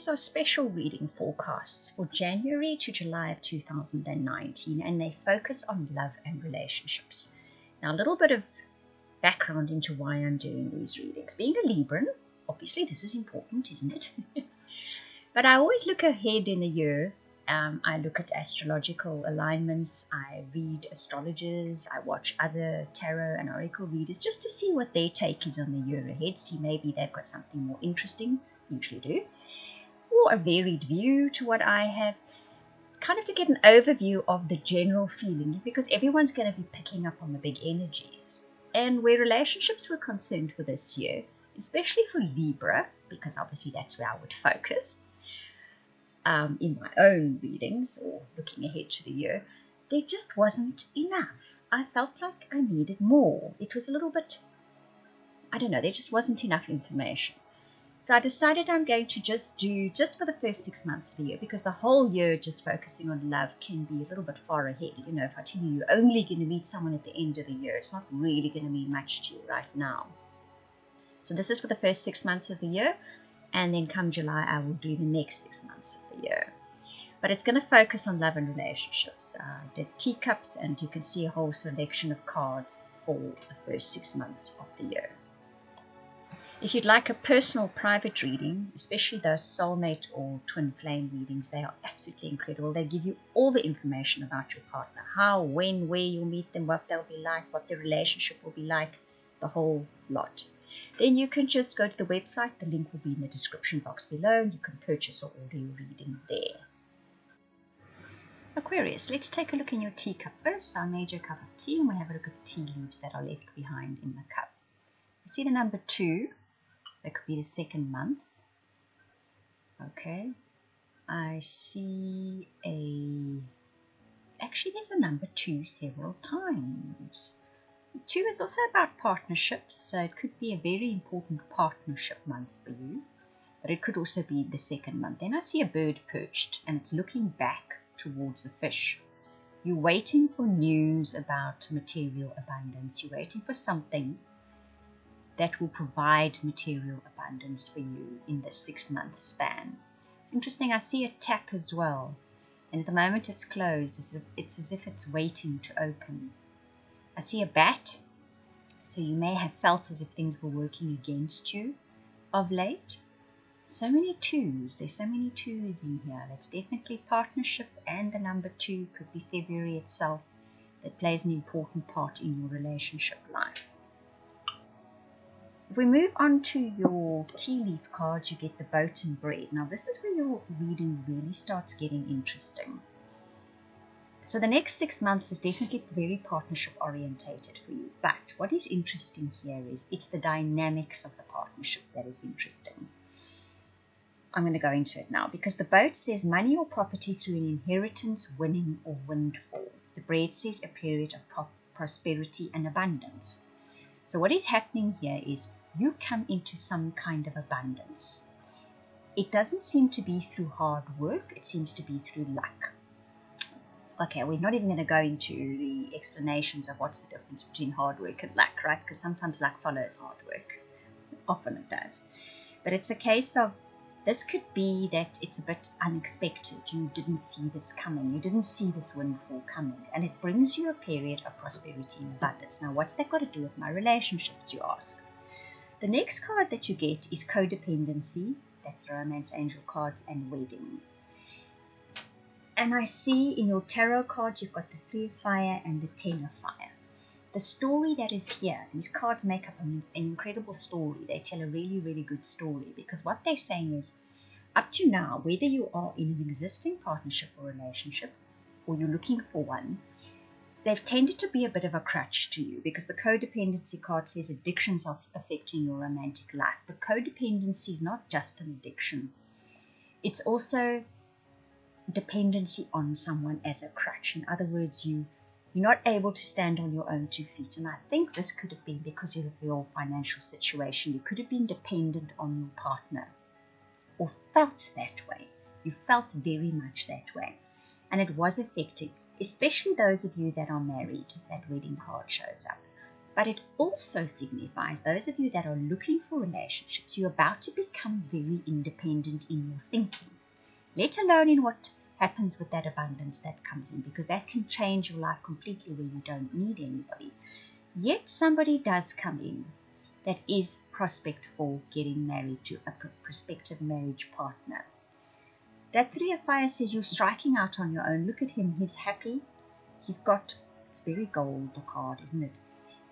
these are special reading forecasts for January to July of 2019, and they focus on love and relationships. Now, a little bit of background into why I'm doing these readings. Being a Libran, obviously this is important, isn't it? But I always look ahead in the year. I look at astrological alignments, I read astrologers, I watch other tarot and oracle readers just to see what their take is on the year ahead, see maybe they've got something more interesting, usually do, or a varied view to what I have, kind of to get an overview of the general feeling, because everyone's going to be picking up on the big energies. And where relationships were concerned for this year, especially for Libra, because obviously that's where I would focus, in my own readings or looking ahead to the year, there just wasn't enough. I felt like I needed more. It was a little bit, I don't know, there just wasn't enough information. So I decided I'm going to just for the first 6 months of the year, because the whole year just focusing on love can be a little bit far ahead. You know, if I tell you you're only going to meet someone at the end of the year, it's not really going to mean much to you right now. So this is for the first 6 months of the year. And then come July, I will do the next 6 months of the year. But it's going to focus on love and relationships. The teacups, and you can see a whole selection of cards for the first 6 months of the year. If you'd like a personal private reading, especially those soulmate or twin flame readings, they are absolutely incredible. They give you all the information about your partner. How, when, where you'll meet them, what they'll be like, what the relationship will be like, the whole lot. Then you can just go to the website. The link will be in the description box below. You can purchase or order your reading there. Aquarius, let's take a look in your teacup first. I made you a cup of tea, and we'll have a look at the tea leaves that are left behind in the cup. You see the number 2. That could be the second month. Okay. I see actually there's a number 2 several times. 2 is also about partnerships, so it could be a very important partnership month for you, but it could also be the second month. Then I see a bird perched, and it's looking back towards the fish. You're waiting for news about material abundance. You're waiting for something that will provide material abundance for you in the 6-month span. It's interesting, I see a tap as well, and at the moment it's closed. It's as if it's waiting to open. I see a bat, so you may have felt as if things were working against you of late. So many 2s, there's so many 2s in here. That's definitely partnership, and the number 2 could be February itself that plays an important part in your relationship life. If we move on to your tea leaf cards, you get the boat and bread. Now this is where your reading really starts getting interesting. So the next 6 months is definitely very partnership orientated for you. But what is interesting here is it's the dynamics of the partnership that is interesting. I'm going to go into it now, because the boat says money or property through an inheritance, winning, or windfall. The bread says a period of prosperity and abundance. So what is happening here is you come into some kind of abundance. It doesn't seem to be through hard work. It seems to be through luck. Okay, we're not even going to go into the explanations of what's the difference between hard work and luck, right? Because sometimes luck follows hard work. Often it does. But it's a case of, this could be that it's a bit unexpected. You didn't see this coming. You didn't see this windfall coming. And it brings you a period of prosperity and abundance. Now, what's that got to do with my relationships, you ask? The next card that you get is codependency. That's the romance angel cards, and wedding. And I see in your tarot cards, you've got the 3 of fire and the 10 of fire. The story that is here, these cards make up an incredible story. They tell a really, really good story, because what they're saying is, up to now, whether you are in an existing partnership or relationship, or you're looking for one, they've tended to be a bit of a crutch to you, because the codependency card says addictions are affecting your romantic life. But codependency is not just an addiction. It's also dependency on someone as a crutch. In other words, you're not able to stand on your own 2 feet. And I think this could have been because of your financial situation. You could have been dependent on your partner, or felt that way. You felt very much that way. And it was affecting, especially those of you that are married. That wedding card shows up. But it also signifies, those of you that are looking for relationships, you're about to become very independent in your thinking, let alone in what happens with that abundance that comes in, because that can change your life completely where you don't need anybody. Yet somebody does come in that is prospect for getting married to a prospective marriage partner. That Three of Fire says you're striking out on your own. Look at him. He's happy. He's got, it's very gold, the card, isn't it?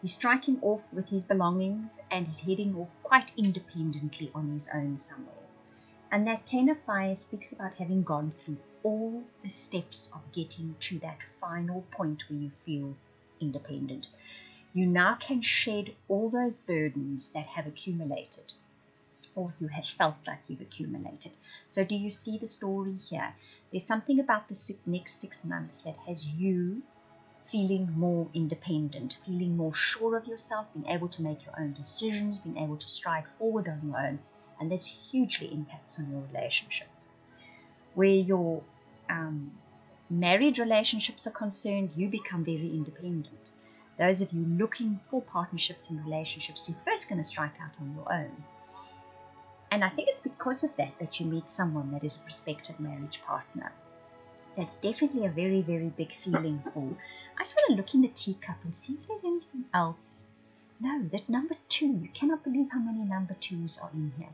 He's striking off with his belongings and he's heading off quite independently on his own somewhere. And that Ten of Fire speaks about having gone through all the steps of getting to that final point where you feel independent. You now can shed all those burdens that have accumulated, or you have felt like you've accumulated. So do you see the story here? There's something about the next 6 months that has you feeling more independent, feeling more sure of yourself, being able to make your own decisions, being able to stride forward on your own. And this hugely impacts on your relationships. Where your marriage relationships are concerned, you become very independent. Those of you looking for partnerships and relationships, you're first going to strike out on your own. And I think it's because of that that you meet someone that is a prospective marriage partner. So it's definitely a very, very big feeling for. I just want to look in the teacup and see if there's anything else. No, that number 2. You cannot believe how many number 2s are in here.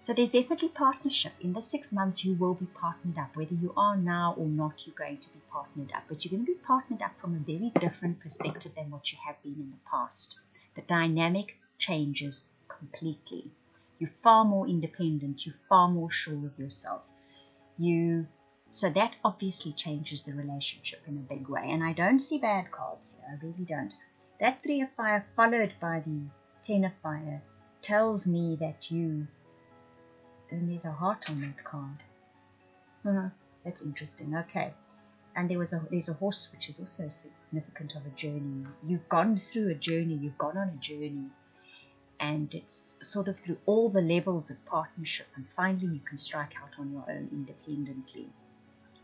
So there's definitely partnership. In the 6 months, you will be partnered up. Whether you are now or not, you're going to be partnered up. But you're going to be partnered up from a very different perspective than what you have been in the past. The dynamic changes completely. You're far more independent. You're far more sure of yourself. So that obviously changes the relationship in a big way. And I don't see bad cards here. I really don't. That Three of Fire followed by the Ten of Fire tells me that you... And there's a heart on that card. That's interesting. Okay. And there's a horse, which is also significant of a journey. You've gone through a journey. You've gone on a journey. And it's sort of through all the levels of partnership. And finally, you can strike out on your own independently.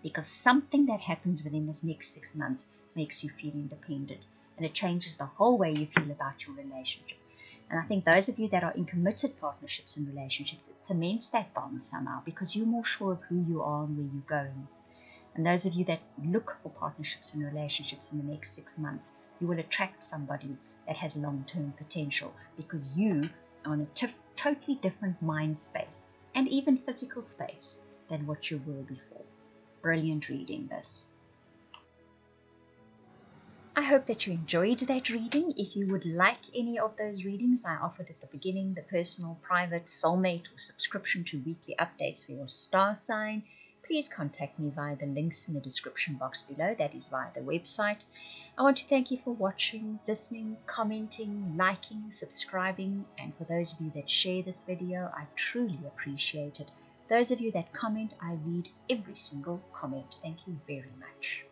Because something that happens within this next 6 months makes you feel independent. And it changes the whole way you feel about your relationship. And I think those of you that are in committed partnerships and relationships, it cements that bond somehow because you're more sure of who you are and where you're going. And those of you that look for partnerships and relationships in the next 6 months, you will attract somebody that has long-term potential because you are in a totally different mind space and even physical space than what you were before. Brilliant reading this. I hope that you enjoyed that reading. If you would like any of those readings I offered at the beginning, the personal, private, soulmate, or subscription to weekly updates for your star sign, please contact me via the links in the description box below. That is via the website. I want to thank you for watching, listening, commenting, liking, subscribing, and for those of you that share this video, I truly appreciate it. Those of you that comment, I read every single comment. Thank you very much.